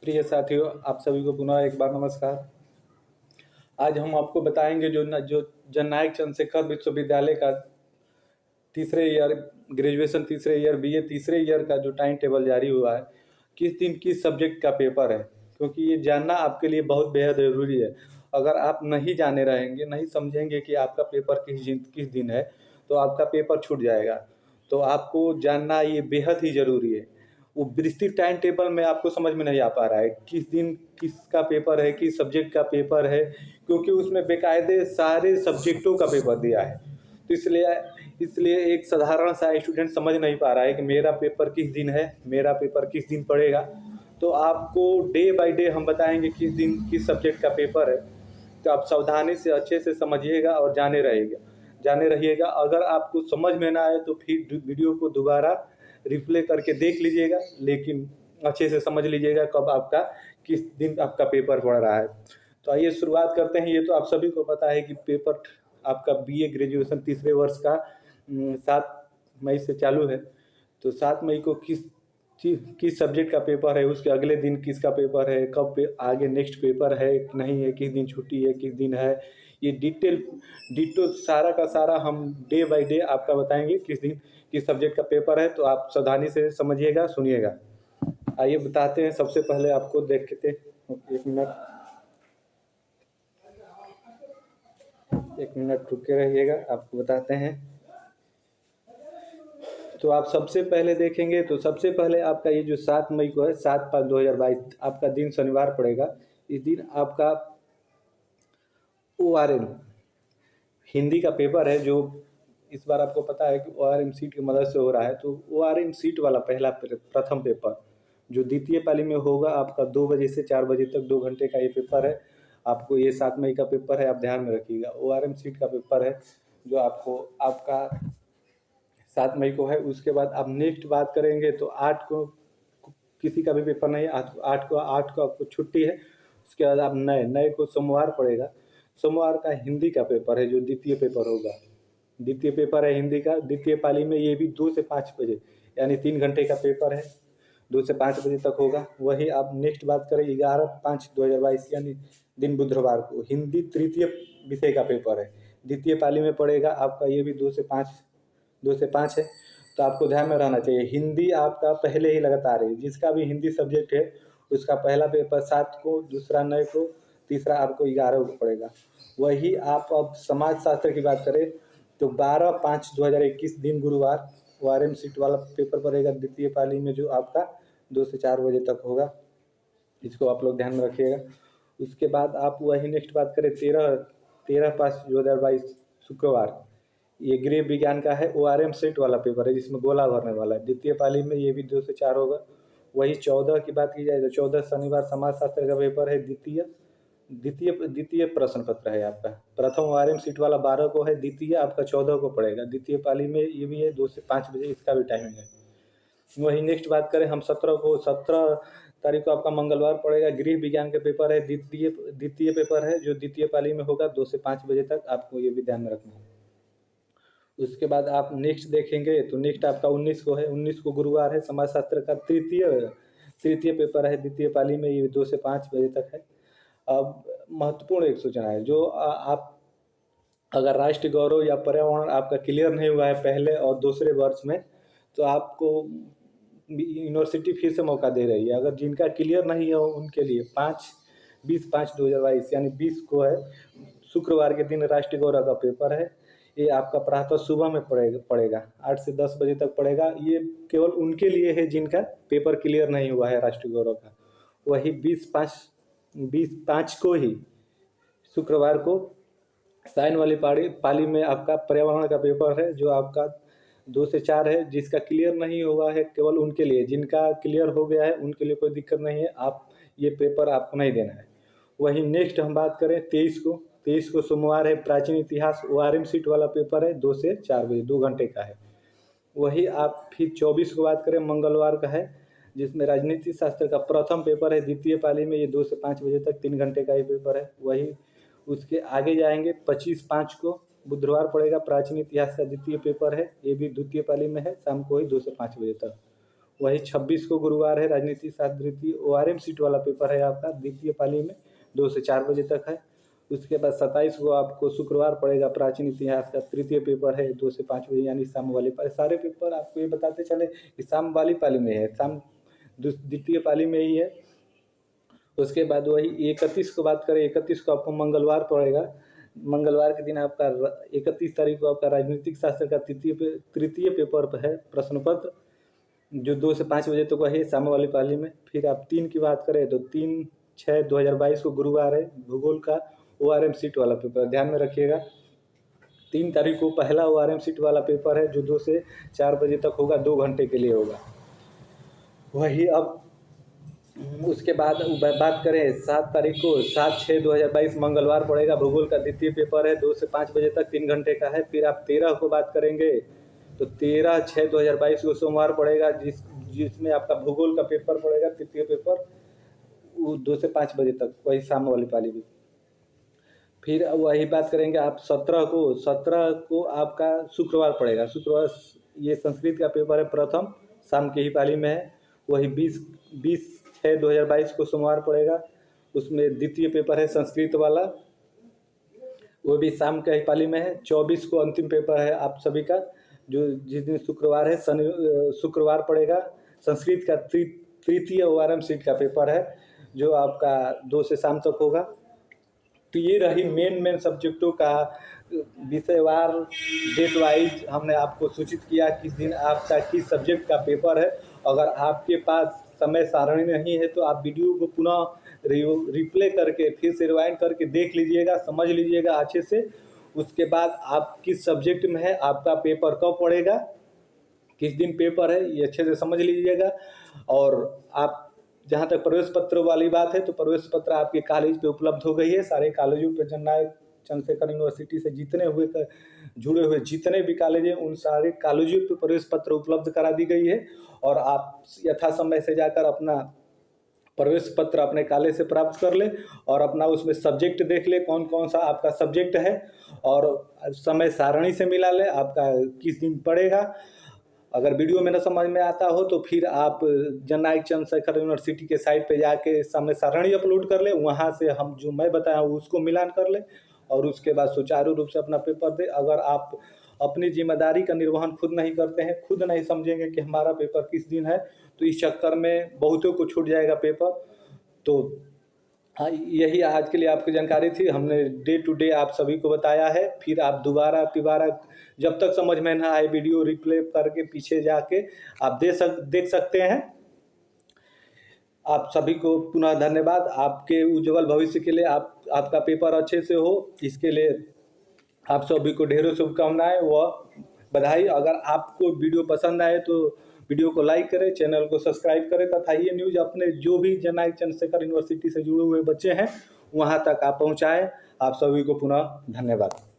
प्रिय साथियों, आप सभी को पुनः एक बार नमस्कार। आज हम आपको बताएंगे जो जननायक चंद्रशेखर विश्वविद्यालय का तीसरे ईयर ग्रेजुएशन तीसरे ईयर बीए तीसरे ईयर का जो टाइम टेबल जारी हुआ है, किस दिन किस सब्जेक्ट का पेपर है, क्योंकि ये जानना आपके लिए बहुत बेहद ज़रूरी है। अगर आप नहीं जाने रहेंगे, नहीं समझेंगे कि आपका पेपर किस दिन है, तो आपका पेपर छूट जाएगा। तो आपको जानना ये बेहद ही ज़रूरी है। वो विस्तृत टाइम टेबल में आपको समझ में नहीं आ पा रहा है किस दिन किसका पेपर है, किस सब्जेक्ट का पेपर है, क्योंकि उसमें बेकायदे सारे सब्जेक्टों का पेपर दिया है। तो इसलिए एक साधारण सा स्टूडेंट समझ नहीं पा रहा है कि मेरा पेपर किस दिन है, मेरा पेपर किस दिन पड़ेगा। तो आपको डे बाय डे हम बताएंगे किस दिन किस सब्जेक्ट का पेपर है। तो आप सावधानी से अच्छे से समझिएगा और जाने रहिएगा। अगर आपको समझ में ना आए तो फिर वीडियो को दोबारा रिप्ले करके देख लीजिएगा, लेकिन अच्छे से समझ लीजिएगा किस दिन आपका पेपर पड़ रहा है। तो आइए शुरुआत करते हैं। ये तो आप सभी को पता है कि पेपर आपका बीए ग्रेजुएशन तीसरे वर्ष का 7 मई से चालू है। तो 7 मई को किस सब्जेक्ट का पेपर है, उसके अगले दिन किसका पेपर है, आगे नेक्स्ट पेपर है नहीं है, किस दिन छुट्टी है, किस दिन है, ये डिटेल सारा का सारा हम डे बाय डे आपका बताएंगे किस दिन किस सब्जेक्ट का पेपर है। तो आप सावधानी से समझिएगा, सुनिएगा। आइए बताते हैं। सबसे पहले आपको देखते, एक मिनट रुके रहिएगा, आपको बताते हैं। तो आप सबसे पहले देखेंगे तो सबसे पहले आपका ये जो 7 मई को है, 7/5/2022 आपका दिन शनिवार पड़ेगा। इस दिन आपका ORM हिंदी का पेपर है, जो इस बार आपको पता है कि ORM सीट की मदद से हो रहा है। तो ORM सीट वाला प्रथम पेपर जो द्वितीय पाली में होगा, आपका 2 बजे से 4 बजे तक 2 घंटे का ये पेपर है। आपको ये 7 मई का पेपर है, आप ध्यान में रखिएगा। ORM सीट का पेपर है जो आपका 7 मई को है। उसके बाद आप नेक्स्ट बात करेंगे तो 8 को किसी का भी पेपर नहीं है। 8 को आपको छुट्टी है। उसके बाद आप नए को सोमवार पड़ेगा। सोमवार का हिंदी का पेपर है जो द्वितीय पेपर होगा। द्वितीय पेपर है हिंदी का, द्वितीय पाली में। ये भी 2 से 5 बजे यानी 3 घंटे का पेपर है, 2 से 5 बजे तक होगा। वही आप नेक्स्ट बात करें 11/5/2022 यानी दिन बुधवार को हिंदी तृतीय विषय का पेपर है, द्वितीय पाली में पड़ेगा आपका। ये भी 2 से 5 है। तो आपको ध्यान में रहना चाहिए, हिंदी आपका पहले ही लगातार है। जिसका भी हिंदी सब्जेक्ट है उसका पहला पेपर 7 को, दूसरा 9 को, तीसरा आपको 11 को पड़ेगा। वही आप अब समाज शास्त्र की बात करें तो 12/5/2021 दिन गुरुवार ORM सीट वाला पेपर पड़ेगा द्वितीय पाली में, जो आपका 2 से 4 बजे तक होगा। इसको आप लोग ध्यान में रखिएगा। उसके बाद आप वही नेक्स्ट बात करें 13/5/2022 शुक्रवार, ये गृह विज्ञान का है। ORM सेट वाला पेपर है जिसमें गोला भरने वाला है, द्वितीय पाली में। ये भी 2 से 4 होगा। वही 14 की बात की जाए तो 14 शनिवार समाजशास्त्र का पेपर है, द्वितीय प्रश्न पत्र है आपका। प्रथम ORM सीट वाला 12 को है, द्वितीय आपका 14 को पड़ेगा। द्वितीय पाली में ये भी है, 2 से 5 बजे इसका भी टाइमिंग है। वही नेक्स्ट बात करें हम 17 तारीख को आपका मंगलवार पड़ेगा, गृह विज्ञान के पेपर है, द्वितीय पेपर है जो द्वितीय पाली में होगा 2 से 5 बजे तक। आपको ये भी ध्यान में रखना है। उसके बाद आप नेक्स्ट देखेंगे तो नेक्स्ट आपका 19 को है, 19 को गुरुवार है, समाजशास्त्र का तृतीय पेपर है द्वितीय पाली में। ये 2 से 5 बजे तक है। अब महत्वपूर्ण एक सूचना है, जो आप अगर राष्ट्रीय गौरव या पर्यावरण आपका क्लियर नहीं हुआ है पहले और दूसरे वर्ष में, तो आपको यूनिवर्सिटी फिर से मौका दे रही है। अगर जिनका क्लियर नहीं है उनके लिए 20/5/2022 यानी 20 को है, शुक्रवार के दिन राष्ट्रीय गौरव का पेपर है। ये आपका प्रातः सुबह में पड़ेगा 8 से 10 बजे तक पड़ेगा। ये केवल उनके लिए है जिनका पेपर क्लियर नहीं हुआ है राष्ट्रीय गौरव का। वही 20/5 को ही शुक्रवार को साइन वाली पाली में आपका पर्यावरण का पेपर है, जो आपका 2 से 4 है। जिसका क्लियर नहीं हुआ है केवल उनके लिए, जिनका क्लियर हो गया है उनके लिए कोई दिक्कत नहीं है, आप ये पेपर आपको नहीं देना है। वही नेक्स्ट हम बात करें 23 को सोमवार है, प्राचीन इतिहास ORM सीट वाला पेपर है, 2 से 4 बजे 2 घंटे का है। वही आप फिर 24 को बात करें मंगलवार का है, जिसमें राजनीति शास्त्र का प्रथम पेपर है द्वितीय पाली में। ये 2 से 5 बजे तक 3 घंटे का ही पेपर है। वही उसके आगे जाएंगे 25/5 को बुधवार पड़ेगा, प्राचीन इतिहास का द्वितीय पेपर है। ये भी द्वितीय पाली में है, शाम को ही 2 से 5 बजे तक। वही 26 को गुरुवार है, राजनीति शास्त्र द्वितीय ORM सीट वाला पेपर है आपका द्वितीय पाली में, 2 से 4 बजे तक है। उसके बाद 27 को आपको शुक्रवार पड़ेगा, प्राचीन इतिहास का तृतीय पेपर है, 2 से 5 बजे, यानी शाम वाली पाली। सारे पेपर आपको ये बताते चले कि शाम वाली पाली में है, शाम द्वितीय पाली में ही है। उसके बाद वही 31 को बात करें, 31 को आपको मंगलवार पड़ेगा। मंगलवार के दिन आपका 31 तारीख को आपका राजनीतिक शास्त्र का तृतीय पेपर है, प्रश्न पत्र, जो 2 से 5 बजे तक वही शाम वाली पाली में। फिर आप 3 की बात करें तो 3/6/2022 को गुरुवार है, भूगोल का ORM सीट वाला पेपर, ध्यान में रखिएगा। 3 तारीख को पहला ORM सीट वाला पेपर है, जो 2 से 4 बजे तक होगा, 2 घंटे के लिए होगा। वही अब उसके बाद बात करें 7 तारीख को, 7/6/2022 मंगलवार पड़ेगा, भूगोल का द्वितीय पेपर है, 2 से 5 बजे तक, 3 घंटे का है। फिर आप 13 को बात करेंगे तो 13/6/2022 को सोमवार पड़ेगा, जिसमें आपका भूगोल का पेपर पड़ेगा, तृतीय पेपर, 2 से 5 बजे तक, वही शाम वाली पाली भी। फिर वही बात करेंगे आप 17 को आपका शुक्रवार पड़ेगा। शुक्रवार ये संस्कृत का पेपर है, प्रथम शाम की ही पाली में है। वही 20/6/2022 को सोमवार पड़ेगा, उसमें द्वितीय पेपर है संस्कृत वाला, वो भी शाम के ही पाली में है। 24 को अंतिम पेपर है आप सभी का, जो जिस दिन शुक्रवार है, शुक्रवार पड़ेगा, संस्कृत का तृतीय ORM सीट का पेपर है, जो आपका 2 से शाम तक होगा। तो ये रही मेन सब्जेक्टों का विषयवार डेट वाइज हमने आपको सूचित किया किस दिन आपका किस सब्जेक्ट का पेपर है। अगर आपके पास समय सारणी नहीं है तो आप वीडियो को पुनः रिप्ले करके फिर से रिवाइंड करके देख लीजिएगा, समझ लीजिएगा अच्छे से। उसके बाद आप किस सब्जेक्ट में है, आपका पेपर कब पड़ेगा, किस दिन पेपर है, ये अच्छे से समझ लीजिएगा। और आप जहाँ तक प्रवेश पत्र वाली बात है, तो प्रवेश पत्र आपके कॉलेज पे उपलब्ध हो गई है। सारे कॉलेजों पे जननायक चंद्रशेखर यूनिवर्सिटी से जुड़े हुए जितने भी कॉलेज हैं, उन सारे कॉलेजों पे प्रवेश पत्र उपलब्ध करा दी गई है। और आप यथा समय से जाकर अपना प्रवेश पत्र अपने कॉलेज से प्राप्त कर ले और अपना उसमें सब्जेक्ट देख ले, कौन कौन सा आपका सब्जेक्ट है, और समय सारणी से मिला ले आपका किस दिन पड़ेगा। अगर वीडियो में न समझ में आता हो तो फिर आप जननायक चंद्रशेखर यूनिवर्सिटी के साइट पे जाके समय सारणी अपलोड कर ले, वहाँ से हम जो मैं बताया हूँ उसको मिलान कर ले और उसके बाद सुचारू रूप से अपना पेपर दे। अगर आप अपनी जिम्मेदारी का निर्वहन खुद नहीं करते हैं, खुद नहीं समझेंगे कि हमारा पेपर किस दिन है, तो इस चक्कर में बहुतों को छूट जाएगा पेपर। तो हाँ, यही आज के लिए आपकी जानकारी थी, हमने डे टू डे आप सभी को बताया है। फिर आप दोबारा जब तक समझ में ना आए वीडियो रिप्ले करके पीछे जाके आप देख सकते हैं। आप सभी को पुनः धन्यवाद। आपके उज्जवल भविष्य के लिए आपका पेपर अच्छे से हो, इसके लिए आप सभी को ढेरों शुभकामनाएं व बधाई। अगर आपको वीडियो पसंद आए तो वीडियो को लाइक करें, चैनल को सब्सक्राइब करें तथा ये न्यूज़ अपने जो भी जननायक चंद्रशेखर यूनिवर्सिटी से जुड़े हुए बच्चे हैं वहाँ तक आप पहुँचाएँ। आप सभी को पुनः धन्यवाद।